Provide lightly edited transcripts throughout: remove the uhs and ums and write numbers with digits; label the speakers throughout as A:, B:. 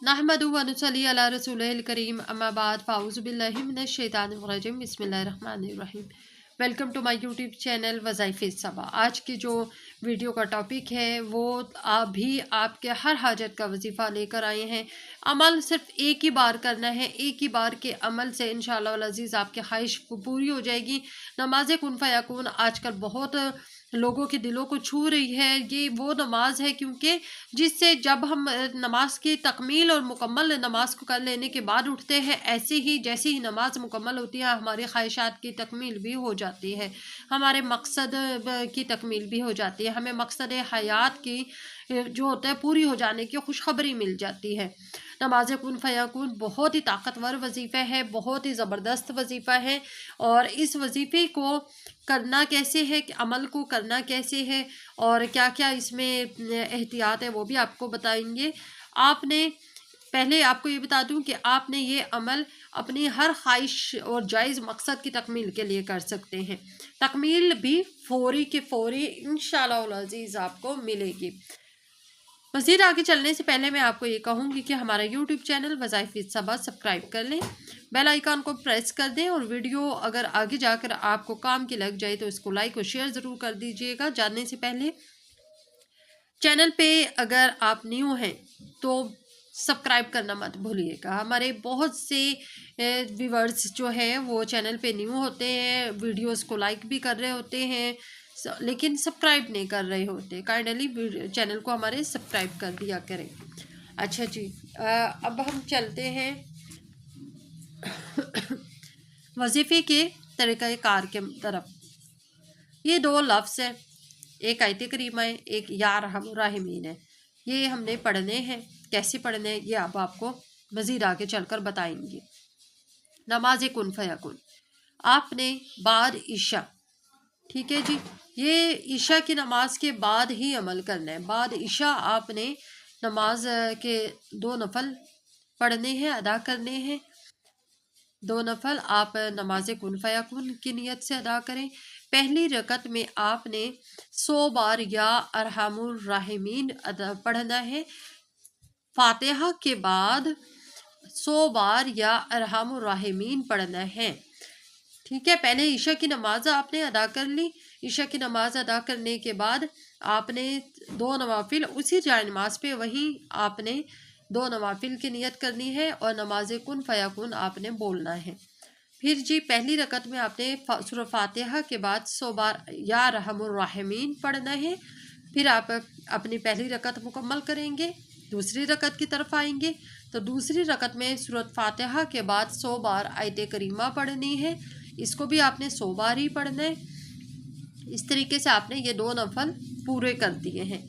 A: नहमदुहु व नुसल्ली अला रसूलिहिल करीम अम्मा बाद फ़ाऊज़ु बिल्लाहि मिनश शैतानिर रजीम बिस्मिल्लाहिर रहमानिर रहीम। Welcome to my YouTube channel वज़ाइफ़े सबा। आज की जो वीडियो का टॉपिक है वो आप भी आपके हर हाजत का वजीफ़ा लेकर आए हैं। अमल सिर्फ एक ही बार करना है, एक ही बार के अमल से इंशाअल्लाह वल अज़ीज़ आपकी ख्वाहिश पूरी हो जाएगी। नमाज़े कुन फ़यकून आजकल बहुत लोगों के दिलों को छू रही है। ये वो नमाज है क्योंकि जिससे जब हम नमाज की तकमील और मुकम्मल नमाज को कर लेने के बाद उठते हैं, ऐसे ही जैसे ही नमाज मुकम्मल होती है हमारी ख्वाहिशात की तकमील भी हो जाती है, हमारे मकसद की तकमील भी हो जाती है, हमें मकसद हयात की जो होता है पूरी हो जाने की खुशखबरी मिल जाती है। नमाज कुन फ़यकून बहुत ही ताकतवर वजीफ़ा है, बहुत ही ज़बरदस्त वजीफ़ा है। और इस वजीफ़े को करना कैसे है, कि अमल को करना कैसे है और क्या क्या इसमें एहतियात है वो भी आपको बताएंगे। आपने पहले आपको ये बता दूं कि आपने ये अमल अपनी हर ख्वाहिश और जायज़ मकसद की तकमील के लिए कर सकते हैं। तकमील भी फौरी के फौरी इंशाअल्लाह उल अज़ीज़ आपको मिलेगी। मज़ीद आगे चलने से पहले मैं आपको ये कहूँगी कि हमारा यूट्यूब चैनल वज़ाइफ़े सबा सब्सक्राइब कर लें, बेल आइकन को प्रेस कर दें और वीडियो अगर आगे जाकर आपको काम की लग जाए तो इसको लाइक और शेयर ज़रूर कर दीजिएगा। जानने से पहले चैनल पे अगर आप न्यू हैं तो सब्सक्राइब करना मत भूलिएगा। हमारे बहुत से व्यूअर्स जो हैं वो चैनल पे न्यू होते हैं, वीडियोस को लाइक भी कर रहे होते हैं लेकिन सब्सक्राइब नहीं कर रहे होते। काइंडली चैनल को हमारे सब्सक्राइब कर दिया करें। अच्छा जी, अब हम चलते हैं वजीफ़े के तरीक़ाकार के तरफ। ये दो लफ्ज़ हैं, एक आयत करीमा है, एक या अरहमुर राहिमीन है। ये हमने पढ़ने हैं, कैसे पढ़ने हैं ये अब आपको मज़ीद आगे चलकर बताएंगे। नमाज कुन फ़यकुन आपने बाद ईशा, ठीक है जी, ये ईशा की नमाज के बाद ही अमल करना है। बाद ईशा आपने नमाज के दो नफल पढ़ने हैं, अदा करने हैं। दो नफल आप नमाज कुन फ़यकुन की नियत से अदा करें। पहली रकत में आपने 100 बार या अरहमुर राहिमीन अदा पढ़ना है। फातिहा के बाद 100 बार या अरहमुर राहिमीन पढ़ना है। ठीक है, पहले ईशा की नमाज आपने अदा कर ली। ईशा की नमाज अदा करने के बाद आपने दो नवाफिल उसी जाए नमाज पे वही आपने दो नवाफिल की नियत करनी है और नमाज कुन फ़यकुन आपने बोलना है। फिर जी पहली रकत में आपने सूरह फातिहा के बाद 100 बार या रहमुर राहिमीन पढ़ना है। फिर आप अपनी पहली रकत मुकम्मल करेंगे, दूसरी रकत की तरफ आएंगे तो दूसरी रकत में सूरह फातिहा के बाद 100 बार आयत करीमा पढ़नी है। इसको भी आपने 100 बार ही पढ़ना है। इस तरीके से आपने ये दो नफल पूरे कर दिए हैं।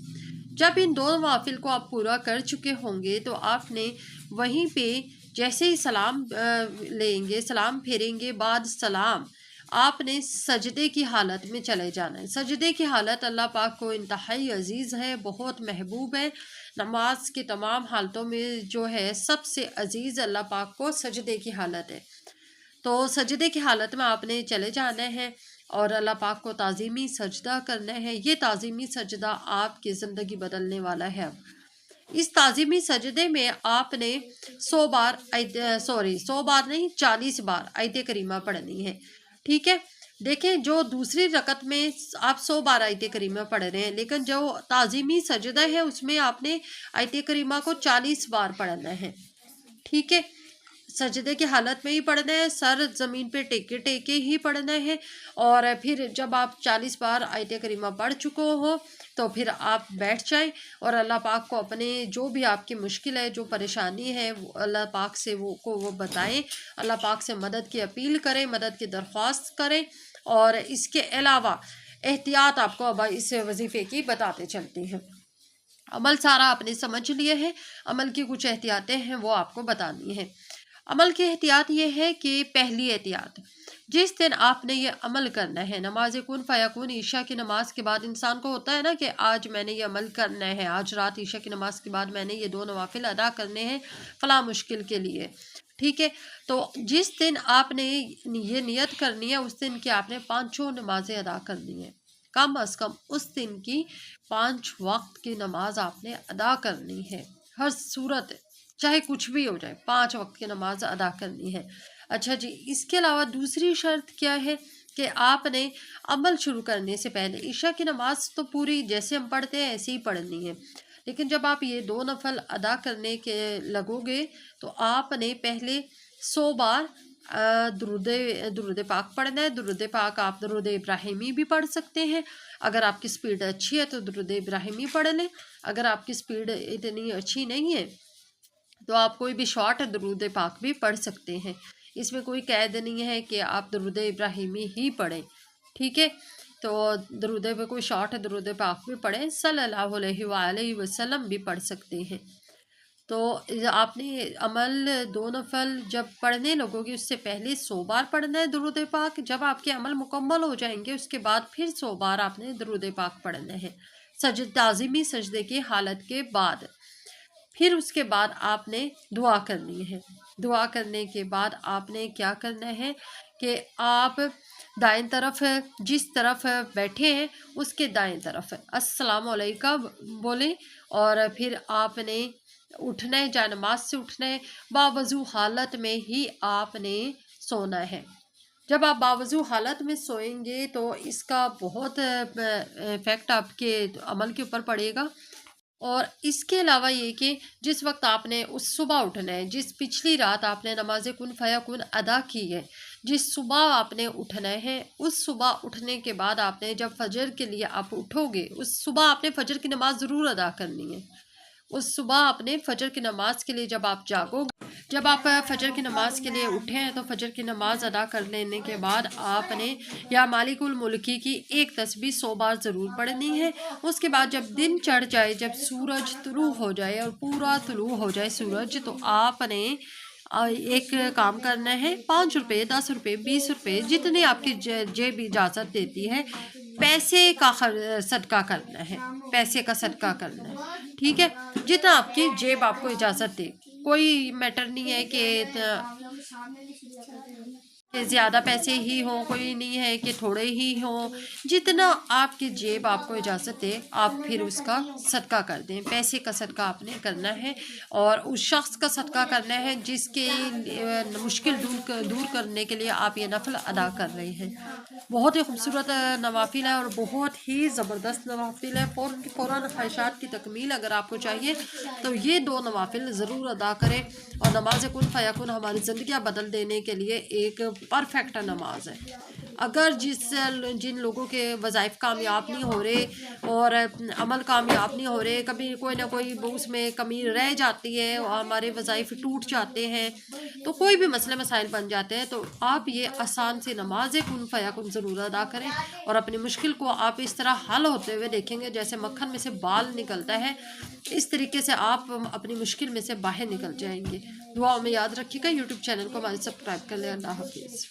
A: जब इन दो नवाफिल को आप पूरा कर चुके होंगे तो आपने वहीं पे जैसे ही सलाम लेंगे, सलाम फेरेंगे, बाद सलाम आपने सजदे की हालत में चले जाना है। सजदे की हालत अल्लाह पाक को इंतहाई अजीज़ है, बहुत महबूब है। नमाज की तमाम हालतों में जो है सबसे अजीज़ अल्लाह पाक को सजदे की हालत है। तो सजदे की हालत में आपने चले जाना है और अल्लाह पाक को ताज़ीमी सजदा करना है। ये ताज़ीमी सजदा आपकी ज़िंदगी बदलने वाला है। अब इस ताज़ीमी सजदे में आपने 100 बार 100 बार नहीं 40 बार आयत करीमा पढ़नी है। ठीक है, देखें जो दूसरी रकत में आप 100 बार आयत करीमा पढ़ रहे हैं, लेकिन जो ताज़ीमी सजदा है उसमें आपने आयत करीमा को 40 बार पढ़ना है। ठीक है, सजदे की हालत में ही पढ़ना है, सर ज़मीन पे टेके टेके ही पढ़ना है। और फिर जब आप 40 बार आयत करीमा पढ़ चुके हो तो फिर आप बैठ जाएं और अल्लाह पाक को अपने जो भी आपकी मुश्किल है, जो परेशानी है वो अल्लाह पाक से वो बताएं। अल्लाह पाक से मदद की अपील करें, मदद की दरख्वास्त करें। और इसके अलावा एहतियात आपको अब इस वजीफ़े की बताते चलते हैं। अमल सारा आपने समझ लिए है, अमल की कुछ एहतियातें हैं वो आपको बतानी है। अमल की एहतियात ये है कि पहली एहतियात, जिस दिन आपने ये अमल करना है, नमाज कुन फ़यकुन ईशा की नमाज के बाद इंसान को होता है ना कि आज मैंने ये अमल करना है, आज रात ईशा की नमाज के बाद मैंने ये दो नवाफिल अदा करने हैं फ़ला मुश्किल के लिए। ठीक है, तो जिस दिन आपने ये नियत करनी है उस दिन की आपने पाँचों नमाजें अदा करनी है। कम अज़ कम उस दिन की 5 वक्त की नमाज आपने अदा करनी है हर सूरत, چاہے کچھ بھی ہو جائے 5 وقت کی نماز ادا کرنی ہے۔ اچھا جی، اس کے علاوہ دوسری شرط کیا ہے کہ آپ نے عمل شروع کرنے سے پہلے عشاء کی نماز تو پوری جیسے ہم پڑھتے ہیں ایسے ہی پڑھنی ہے، لیکن جب آپ یہ 2 نفل ادا کرنے کے لگو گے تو آپ نے پہلے 100 بار درود پاک پڑھنا ہے۔ درود پاک آپ درود ابراہیمی بھی پڑھ سکتے ہیں، اگر آپ کی سپیڈ اچھی ہے تو درود ابراہیمی پڑھ لیں، اگر آپ کی سپیڈ اتنی اچھی نہیں ہے تو آپ کوئی بھی شارٹ درود پاک بھی پڑھ سکتے ہیں، اس میں کوئی قید نہیں ہے کہ آپ درود ابراہیمی ہی پڑھیں، ٹھیک ہے؟ تو درود پہ کوئی شارٹ درود پاک بھی پڑھیں، صلی اللہ علیہ وآلہ وسلم بھی پڑھ سکتے ہیں۔ تو آپ نے عمل 2 نفل جب پڑھنے لگو گے اس سے پہلے 100 بار پڑھنا ہے درود پاک، جب آپ کے عمل مکمل ہو جائیں گے اس کے بعد پھر 100 بار آپ نے درود پاک پڑھنا ہے تعظیمی سجدے کی حالت کے بعد۔ پھر اس کے بعد آپ نے دعا کرنی ہے۔ دعا کرنے کے بعد آپ نے کیا کرنا ہے کہ آپ دائیں طرف جس طرف بیٹھے ہیں اس کے دائیں طرف السلام علیکم بولیں، اور پھر آپ نے اٹھنا ہے، جائے نماز سے اٹھنا ہے، باوضو حالت میں ہی آپ نے سونا ہے۔ جب آپ باوضو حالت میں سوئیں گے تو اس کا بہت افیکٹ آپ کے عمل کے اوپر پڑے گا۔ اور اس کے علاوہ یہ کہ جس وقت آپ نے اس صبح اٹھنا ہے، جس پچھلی رات آپ نے نماز کن فیکون ادا کی ہے، جس صبح آپ نے اٹھنا ہے، اس صبح اٹھنے کے بعد آپ نے جب فجر کے لیے آپ اٹھو گے، اس صبح آپ نے فجر کی نماز ضرور ادا کرنی ہے۔ اس صبح آپ نے فجر کی نماز کے لیے جب آپ جاگو گے، جب آپ فجر کی نماز کے لیے اٹھے ہیں تو فجر کی نماز ادا کر لینے کے بعد آپ نے یا مالک الملکی کی ایک تسبیح 100 بار ضرور پڑھنی ہے۔ اس کے بعد جب دن چڑھ جائے، جب سورج طلوع ہو جائے اور پورا طلوع ہو جائے سورج، تو آپ نے ایک کام کرنا ہے، 5 روپے 10 روپے 20 روپے جتنے آپ کی جیب اجازت دیتی ہے، پیسے کا صدقہ کرنا ہے، پیسے کا صدقہ کرنا ہے، ٹھیک ہے؟ جتنا آپ کی جیب آپ کو اجازت دے، کوئی میٹر نہیں ہے کہ زیادہ پیسے ہی ہوں، کوئی نہیں ہے کہ تھوڑے ہی ہوں، جتنا آپ کی جیب آپ کو اجازت دے آپ پھر اس کا صدقہ کر دیں۔ پیسے کا صدقہ آپ نے کرنا ہے اور اس شخص کا صدقہ کرنا ہے جس کے مشکل دور کرنے کے لیے آپ یہ نفل ادا کر رہے ہیں۔ بہت ہی خوبصورت نوافل ہے اور بہت ہی زبردست نوافل ہے۔ فوراً خواہشات کی تکمیل اگر آپ کو چاہیے تو یہ 2 نوافل ضرور ادا کریں، اور نماز کن فیکون ہماری زندگیاں بدل دینے کے لیے ایک پرفیکٹ نماز ہے۔ اگر جن لوگوں کے وظائف کامیاب نہیں ہو رہے اور عمل کامیاب نہیں ہو رہے، کبھی کوئی نہ کوئی اس میں کمی رہ جاتی ہے اور ہمارے وظائف ٹوٹ جاتے ہیں، تو کوئی بھی مسئلے مسائل بن جاتے ہیں، تو آپ یہ آسان سی نماز کن فیکون ضرور ادا کریں اور اپنی مشکل کو آپ اس طرح حل ہوتے ہوئے دیکھیں گے جیسے مکھن میں سے بال نکلتا ہے، اس طریقے سے آپ اپنی مشکل میں سے باہر نکل جائیں گے۔ دعاؤں میں یاد رکھیے گا، یوٹیوب چینل کو ہمارے سبسکرائب کر لیں۔ اللہ حافظ۔